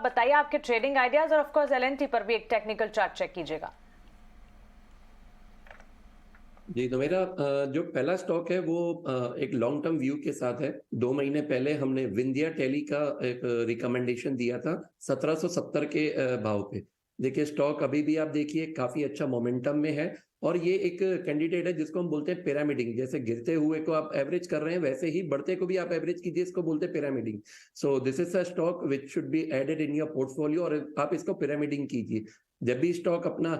बताइए आपके trading ideas और ऑफ कोर्स एलएनटी पर भी एक टेक्निकल चार्ट चेक कीजिएगा। जी, तो मेरा जो पहला स्टॉक है वो एक लॉन्ग टर्म व्यू के साथ है। 2 महीने पहले हमने विंध्या टेली का एक रिकमेंडेशन दिया था 1770 के भाव पे। देखिए स्टॉक अभी भी आप देखिए काफी अच्छा मोमेंटम में है और ये एक कैंडिडेट है जिसको हम बोलते हैं पिरामिडिंग। जैसे गिरते हुए को आप एवरेज कर रहे हैं वैसे ही बढ़ते को भी आप एवरेज कीजिए, इसको बोलते हैं pyramiding. So this is a stock which should be added in your portfolio और आप इसको पिरामिडिंग कीजिए। जब भी स्टॉक अपना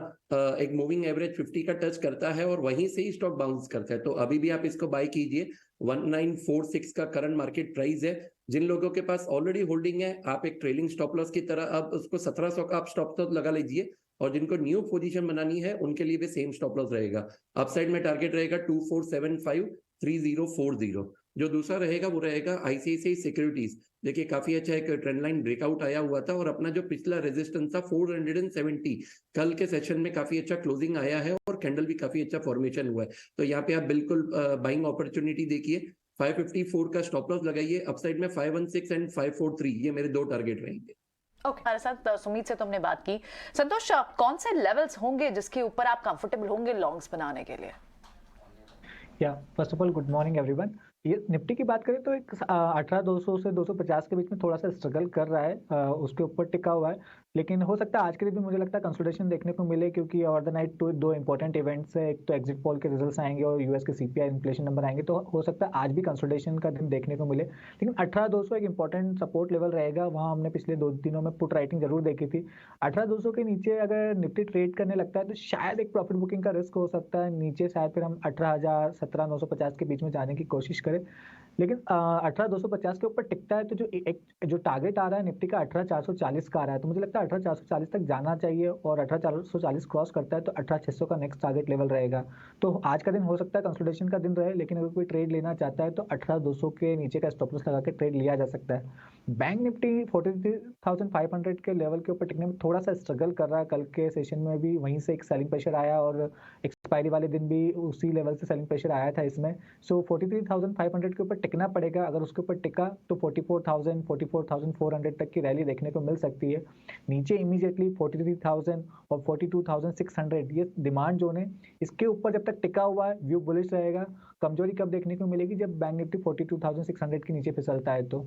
एक मूविंग एवरेज 50 का टच करता है और वहीं से ही स्टॉक बाउंस करता है, तो अभी भी आप इसको बाय कीजिए। 1946 का करंट मार्केट प्राइस है। जिन लोगों के पास ऑलरेडी होल्डिंग है, आप एक ट्रेलिंग स्टॉप लॉस की तरह अब उसको 1700 का आप स्टॉप लॉस लगा लीजिए और जिनको न्यू पोजीशन बनानी है उनके लिए भी सेम स्टॉप लॉस रहेगा। अपसाइड में टारगेट रहेगा 2475 3040। जो दूसरा रहेगा वो रहेगा आईसीआईसीआई सिक्योरिटीज। देखिए काफी अच्छा एक ट्रेंड लाइन ब्रेकआउट आया हुआ था और अपना जो पिछला रेजिस्टेंस था 470, कल के सेशन में काफी अच्छा क्लोजिंग आया है और कैंडल भी काफी अच्छा फॉर्मेशन हुआ है। तो यहाँ पे आप बिल्कुल बाइंग अपॉर्चुनिटी देखिए। 554 का स्टॉप लॉस लगाइए। अपसाइड में 516 एंड 543, ये मेरे 2 टारगेट रहेंगे। ओके, हमारे साथ सुमित से तुमने बात की। संतोष, कौन से लेवल्स होंगे जिसके ऊपर आप कंफर्टेबल होंगे लॉन्ग्स बनाने के लिए? First of all good morning everyone. ये निफ्टी की बात करें तो एक 18,200 से 250 के बीच में थोड़ा सा स्ट्रगल कर रहा है, उसके ऊपर टिका हुआ है। लेकिन हो सकता है आज के दिन भी मुझे लगता है कंसोलिडेशन देखने को मिले, क्योंकि over the night 2 important events है। एक तो एग्जिट पोल के रिजल्ट्स आएंगे और यूएस के सीपीआई इन्फ्लेशन नंबर आएंगे, तो हो सकता है आज भी कंसोलिडेशन का दिन देखने को मिले। लेकिन 18,200 एक इंपॉर्टेंट सपोर्ट लेवल रहेगा, वहाँ हमने पिछले 2 दिनों में पुट राइटिंग जरूर देखी थी। 18,200 के नीचे अगर निफ्टी ट्रेड करने लगता है तो शायद एक प्रॉफिट बुकिंग का रिस्क हो सकता है नीचे, शायद फिर हम 18,000 17,950 के बीच में जाने की कोशिश करें। लेकिन 18,250 के ऊपर टिकता है तो जो टारगेट आ रहा है निफ्टी का 18,440 का आ रहा है, तो मुझे लगता है 18,440 तक जाना चाहिए और 18,440 क्रॉस करता है तो 18,600 का नेक्स्ट टारगेट लेवल रहेगा। तो आज का दिन हो सकता है कंसोलिडेशन का दिन रहे, लेकिन अगर कोई ट्रेड लेना चाहता है तो 18,200 के नीचे का स्टॉप लॉस लगा के ट्रेड लिया जा सकता है। बैंक निफ्टी 43,500 के लेवल के ऊपर टिकने में थोड़ा सा स्ट्रगल कर रहा है। कल के सेशन में भी वहीं से एक सेलिंग प्रेशर आया और एक्सपायरी वाले दिन भी उसी लेवल से सेलिंग प्रेशर आया था इसमें। सो 43,500 के ऊपर टिकना पड़ेगा। अगर उसके ऊपर टिका तो 44,000 44,400 तक की रैली देखने को मिल सकती है। नीचे इमीडिएटली 43,000 और 42,600 ये डिमांड जोन है। इसके ऊपर जब तक टिका हुआ है व्यू बुलिश रहेगा। कमजोरी कब देखने को मिलेगी? जब बैंक निफ्टी 42,600 के नीचे फिसलता है। तो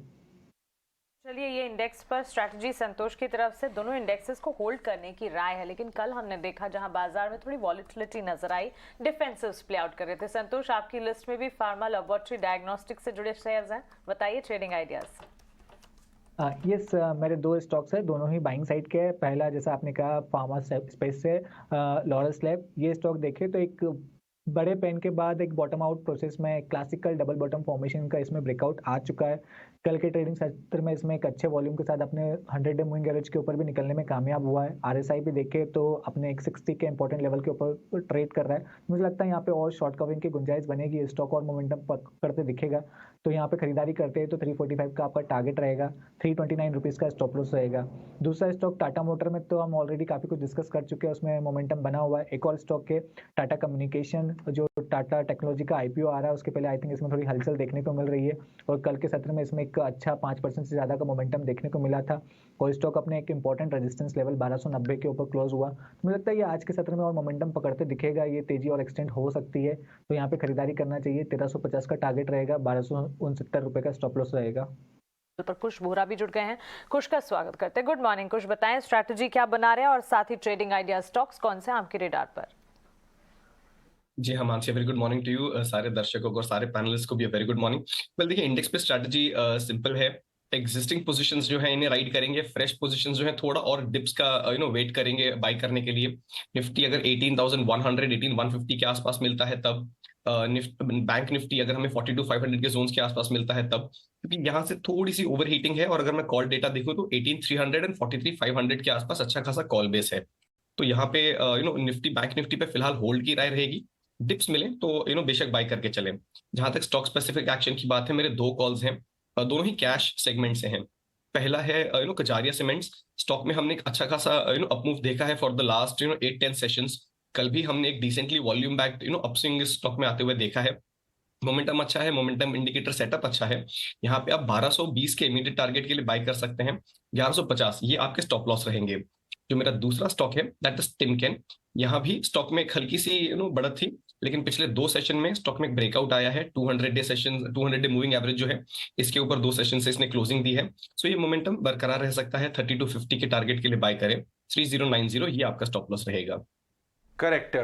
चलिए, ये इंडेक्स पर स्ट्रैटेजी संतोष की तरफ से दोनों इंडेक्सेस को होल्ड करने की राय है, लेकिन कल हमने देखा जहां बाजार में थोड़ी वॉलेटिलिटी नजर आई, डिफेंसिव्स प्ले आउट कर रहे थे। संतोष, आपकी लिस्ट में भी फार्मा, लेबोरेटरी, डायग्नोस्टिक से जुड़े शेयर्स हैं, बताइए ट्रेडिंग आइडियाज। यस, मेरे 2 स्टॉक्स है, दोनों ही बाइंग साइड के हैं। पहला जैसा आपने कहा फार्मा स्पेस से लॉरस लैब, ये स्टॉक देखे तो एक बड़े पेन के बाद एक बॉटम आउट प्रोसेस में क्लासिकल डबल बॉटम फॉर्मेशन का इसमें ब्रेकआउट आ चुका है। कल के ट्रेडिंग सत्र में इसमें एक अच्छे वॉल्यूम के साथ अपने 100 डे मूविंग एवरेज के ऊपर भी निकलने में कामयाब हुआ है। आरएसआई भी देखे तो अपने एक 60 के इंपॉर्टेंट लेवल के ऊपर ट्रेड कर रहा है। मुझे लगता है यहाँ पे और शॉर्ट कवरिंग की गुंजाइश बनेगी, स्टॉक और मोमेंटम पकड़ते दिखेगा। तो यहाँ पे खरीदारी करते हैं तो 345 का आपका टारगेट रहेगा, 329 रुपीज़ का स्टॉप लॉस रहेगा। दूसरा स्टॉक टाटा मोटर में तो हम ऑलरेडी काफ़ी कुछ डिस्कस कर चुके हैं, उसमें मोमेंटम बना हुआ है। एक और स्टॉक के टाटा कम्युनिकेशन, जो टाटा टेक्नोलॉजी का आईपीओ आ रहा है उसके पहले आई थिंक इसमें थोड़ी हलचल देखने को मिल रही है और कल के सत्र में इसमें एक अच्छा 5% से ज़्यादा का मोमेंटम देखने को मिला था और स्टॉक अपने एक इंपॉर्टेंट रेजिस्टेंस लेवल 1290 के ऊपर क्लोज हुआ। मुझे लगता है ये आज के सत्र में और मोमेंटम पकड़ते दिखेगा, ये तेजी और एक्सटेंड हो सकती है, तो यहाँ पे खरीदारी करना चाहिए। 1350 का टारगेट रहेगा, 1269 रुपए का स्टॉप लॉस रहेगा। पर कुश बोरा भी जुड़ गए हैं, कुश का स्वागत करते हैं। गुड मॉर्निंग कुश, बताएं स्ट्रैटेजी क्या बना रहे हैं और साथ ही ट्रेडिंग आइडिया स्टॉक्स कौन से आपके रेडार पर? जी हाँ Mansi, very good morning to you. सारे दर्शकों को और सारे पैनलिस्ट को भी वेरी गुड मॉर्निंग। वेल देखिए, इंडेक्स पे स्ट्रैटेजी सिंपल है। एग्जिस्टिंग पोजीशंस जो है इन्हें राइड करेंगे, फ्रेश पोजीशंस जो है थोड़ा और डिप्स का वेट करेंगे बाय करने के लिए। निफ्टी अगर 18,100 18,150 के आसपास मिलता है तब, बैंक निफ्टी अगर हमें 42,500 के जोन्स के आसपास मिलता है तब, क्योंकि यहाँ से थोड़ी सी ओवर हीटिंग है और अगर मैं कॉल डेटा देखूँ तो 18,300 एंड 43,500 के आसपास अच्छा खासा कॉल बेस है। तो यहाँ पे निफ्टी बैंक निफ्टी पे फिलहाल होल्ड की राय रहेगी। डिप्स मिले तो बेशक बाय करके चलें। जहां तक स्टॉक स्पेसिफिक एक्शन की बात है, मेरे 2 कॉल्स हैं, दोनों ही कैश सेगमेंट से हैं। पहला है कजारिया सीमेंट्स। स्टॉक में हमने एक अच्छा खासा अपमूव देखा है फॉर द लास्ट 8-10 सेशंस। कल भी हमने एक डिसेंटली वॉल्यूम बैक अपस्विंग इस स्टॉक में आते हुए देखा है। मोमेंटम अच्छा है, मोमेंटम इंडिकेटर सेटअप अच्छा है। यहाँ पे आप 1220 के इमीडिएट टारगेट के लिए बाय कर सकते हैं। 1150 ये आपके स्टॉप लॉस रहेंगे। जो मेरा दूसरा स्टॉक है दैट इज टिमकेन। यहाँ भी स्टॉक में एक हल्की सी बढ़त थी, लेकिन पिछले 2 सेशन में स्टॉक में एक ब्रेकआउट आया है। 200 day session, 200 day moving average जो है इसके ऊपर 2 सेशन से इसने क्लोजिंग दी है। सो ये मोमेंटम बरकरार रह सकता है। 30 to 50 के टारगेट के लिए बाय करें। 3090 ये आपका स्टॉप लॉस रहेगा। करेक्ट।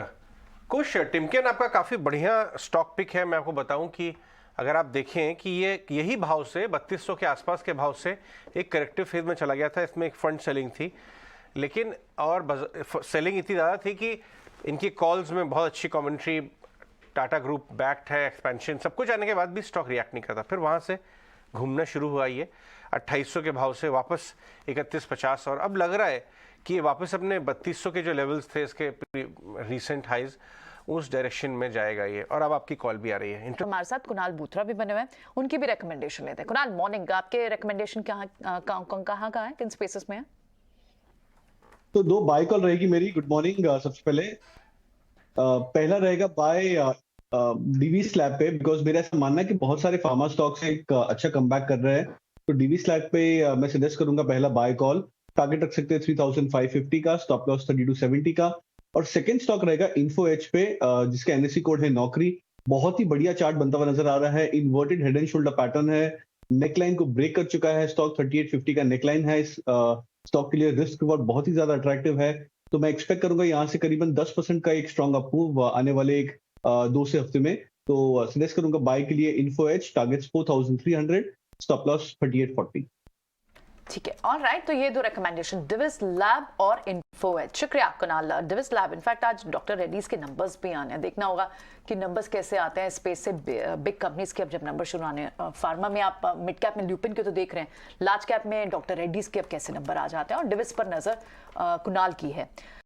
कुछ टिमकेन आपका काफ़ी बढ़िया स्टॉक पिक है। मैं आपको बताऊं कि अगर आप देखें कि ये यही भाव से 3200 के आसपास के भाव से एक करेक्टिव फेज में चला गया था। इसमें एक फंड सेलिंग थी, लेकिन और सेलिंग इतनी ज़्यादा थी कि इनकी कॉल्स में बहुत अच्छी कमेंट्री, टाटा ग्रुप बैक्ड है, एक्सपेंशन सब कुछ आने के बाद भी स्टॉक रिएक्ट नहीं करता। फिर वहाँ से घूमना शुरू हुआ ये 2800 के भाव से वापस 3150, और अब लग रहा है कि ये वापस अपने 3200 के जो लेवल्स थे इसके रीसेंट हाइज, उस डायरेक्शन में जाएगा ये। और अब आपकी कॉल भी आ रही है। हमारे साथ कुणाल बूथरा भी बने हुए हैं, उनकी भी रिकमेंडेशन लेते हैं। कुणाल, मॉर्निंग, आपके रिकमेंडेशन कहाँ है, किन स्पेसेस में है? तो 2 बाय कॉल रहेगी मेरी। Good morning. सबसे पहले पहला रहेगा बाय डीवी स्लैब पे, बिकॉज मेरा ऐसा मानना है कि बहुत सारे फार्मा स्टॉक्स एक अच्छा कमबैक कर रहे हैं। तो डीवी स्लैब पे मैं सजेस्ट करूंगा पहला बाय कॉल। टारगेट रख सकते हैं 3550 का, स्टॉप लॉस 3270 का। और सेकंड स्टॉक रहेगा इन्फो एज पे, जिसका एनएससी कोड है नौकरी। बहुत ही बढ़िया चार्ट बनता हुआ नजर आ रहा है। Inverted head and shoulder pattern है, नेकलाइन को ब्रेक कर चुका है स्टॉक। 3850 का नेकलाइन है इस स्टॉक के लिए। रिस्क रिवॉर्ड बहुत ही ज्यादा अट्रैक्टिव है। तो मैं एक्सपेक्ट करूंगा यहाँ से करीबन 10% का एक स्ट्रॉन्ग अपमूव आने वाले 2 से हफ्ते में। तो सजेस्ट करूंगा बाय के लिए Info Edge, targets 4300, stop loss 3840। ठीक है, ऑल राइट। तो ये 2 रिकमेंडेशन, डिविस लैब और इन्फो एज। शुक्रिया कुणाल। डिविस लैब, इनफैक्ट आज डॉक्टर रेड्डीज के नंबर्स भी आने हैं, देखना होगा कि नंबर्स कैसे आते हैं स्पेस से। बिग कंपनीज के अब जब नंबर शुरू आने, फार्मा में आप मिड कैप में ल्यूपिन के तो देख रहे हैं, लार्ज कैप में डॉक्टर रेड्डीज के अब कैसे नंबर आ जाते हैं, और डिविस पर नजर कुणाल की है।